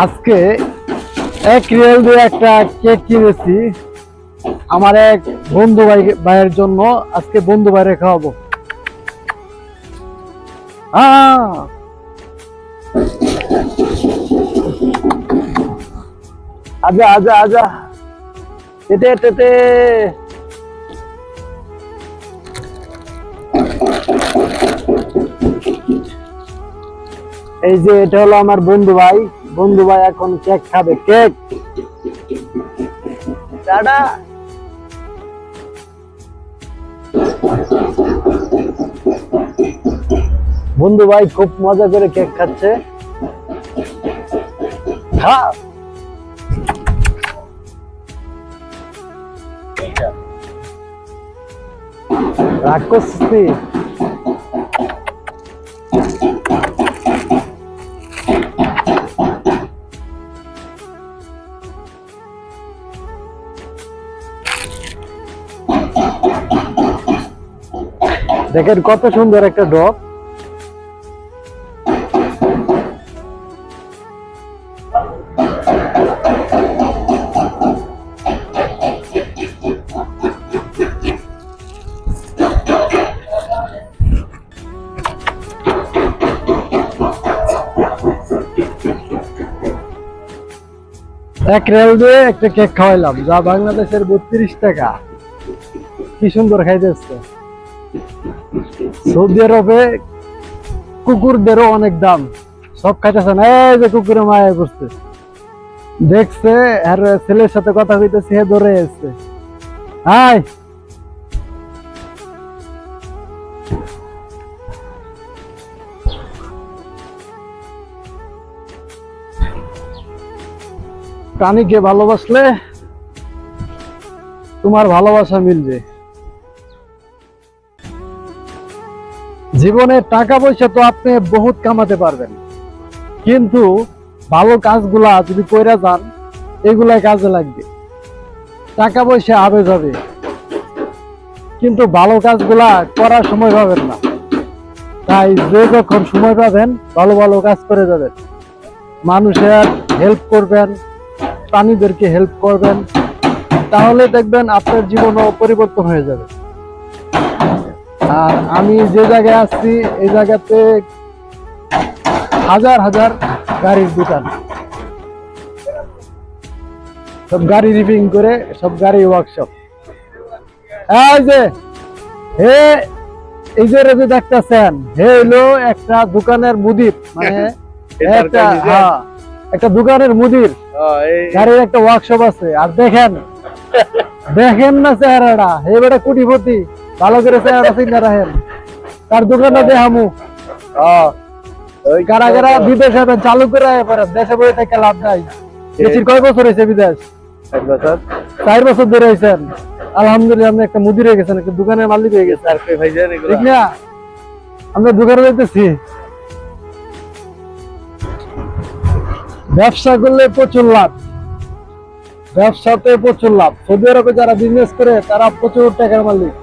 আজকে 1 রিয়াল দিয়ে একটা কেক কিনেছি আমার এক বন্ধু ভাইয়ের জন্য। আজকে বন্ধু ভাইরে খাওয়াবো। আজা আজা আজা, এতে এতে এই যে এটা হলো আমার বন্ধু ভাই। বন্ধু ভাই এখন কেক খাবে। কেক দাদা, বন্ধু ভাই খুব মজা করে কেক খাচ্ছে। হ্যাঁ, রাগ করছিস? দেখেন কত সুন্দর একটা ডগ। এক রিয়াল দিয়ে একটা কেক খাওয়াইলাম, যা বাংলাদেশের 32 টাকা। কি সুন্দর খাইতেছে। সৌদি আরবে কুকুরদেরও অনেক দাম, সব খাইতেছে না। এই যে কুকুরে মায়া করছে, দেখছে আর ছেলের সাথে কথা কইতেছে, হে ধরে এসছে। হাই, প্রাণীকে ভালোবাসলে তোমার ভালোবাসা মিলবে। জীবনে টাকা পয়সা তো আপনি বহুত কামাতে পারবেন, কিন্তু ভালো কাজগুলা যদি কইরা যান, এগুলাই কাজে লাগবে। টাকা পয়সা আবে যাবে, কিন্তু ভালো কাজগুলা করার সময় পাবেন না। তাই যে যখন সময় পাবেন ভালো ভালো কাজ করে যাবেন। মানুষের হেল্প করবেন, প্রাণীদেরকে হেল্প করবেন, তাহলে দেখবেন আপনার জীবনও পরিবর্তন হয়ে যাবে। আর আমি যে জায়গায় আছি, এই জায়গাতে হাজার হাজার গাড়ির দোকান, সব গাড়ি রিপেয়ারিং করে, সব গাড়ি ওয়ার্কশপ। এই যে হে, এই যে দেখতেছেন, হে হইলো একটা দোকানের মুদির, মানে একটা দোকানের মুদির। গাড়ির একটা ওয়ার্কশপ আছে। আর দেখেন দেখেন না চেহারাটা, হে বেটা কোটিপতি। ভালো করে চেহারাটা চিন্তা রাখেন, তার দোকানটা দেখামু। কারা কারা বিদেশ যাবেন চালু করে পারেন, দেশে বসে থেকে লাভ নাই। বেশির কয় বছর হয়েছে বিদেশ? 4 বছর ধরে হয়েছেন। আলহামদুলিল্লাহ, আপনি একটা মুদির হয়ে গেছেন, একটা দোকানের মালিক হয়ে গেছেন, ঠিক না? আমরা দোকানে যেতেছি। ব্যবসা করলে প্রচুর লাভ, ব্যবসাতে প্রচুর লাভ। সৌদি আরবে যারা বিজনেস করে তারা প্রচুর টাকার মালিক।